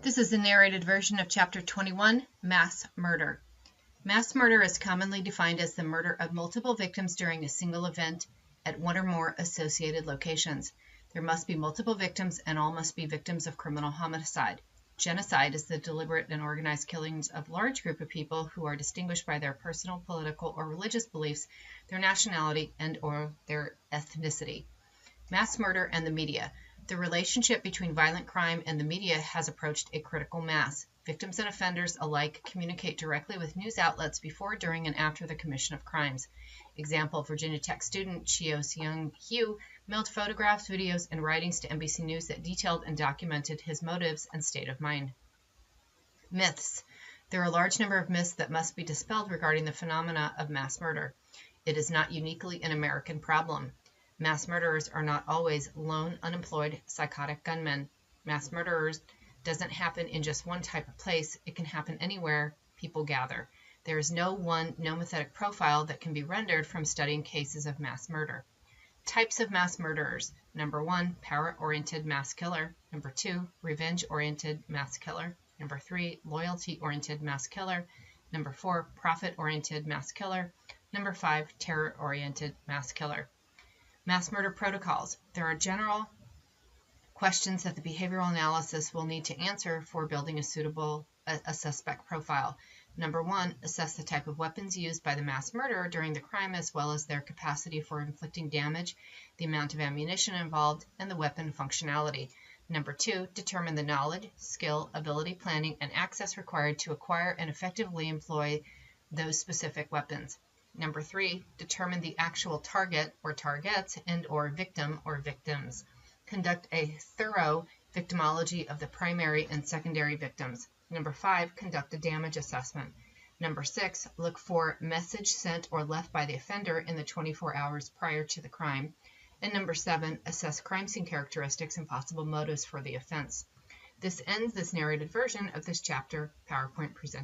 This is the narrated version of Chapter 21, Mass Murder. Mass murder is commonly defined as the murder of multiple victims during a single event at one or more associated locations. There must be multiple victims, and all must be victims of criminal homicide. Genocide is the deliberate and organized killings of a large group of people who are distinguished by their personal, political, or religious beliefs, their nationality, and/or their ethnicity. Mass murder and the media. The relationship between violent crime and the media has approached a critical mass. Victims and offenders alike communicate directly with news outlets before, during, and after the commission of crimes. Example, Virginia Tech student Cheo Seung-Hugh mailed photographs, videos, and writings to NBC News that detailed and documented his motives and state of mind. Myths. There are a large number of myths that must be dispelled regarding the phenomena of mass murder. It is not uniquely an American problem. Mass murderers are not always lone, unemployed, psychotic gunmen. Mass murderers doesn't happen in just one type of place. It can happen anywhere people gather. There is no methodic profile that can be rendered from studying cases of mass murder. Types of mass murderers. Number 1, power-oriented mass killer. Number 2, revenge-oriented mass killer. Number 3, loyalty-oriented mass killer. Number 4, profit-oriented mass killer. Number 5, terror-oriented mass killer. Mass murder protocols. There are general questions that the behavioral analysis will need to answer for building a suspect profile. Number 1, assess the type of weapons used by the mass murderer during the crime, as well as their capacity for inflicting damage, the amount of ammunition involved, and the weapon functionality. Number 2, determine the knowledge, skill, ability, planning, and access required to acquire and effectively employ those specific weapons. Number 3, determine the actual target or targets and/or victim or victims. Conduct a thorough victimology of the primary and secondary victims. Number 5, conduct a damage assessment. Number 6, look for message sent or left by the offender in the 24 hours prior to the crime. And number 7, assess crime scene characteristics and possible motives for the offense. This ends this narrated version of this chapter PowerPoint presentation.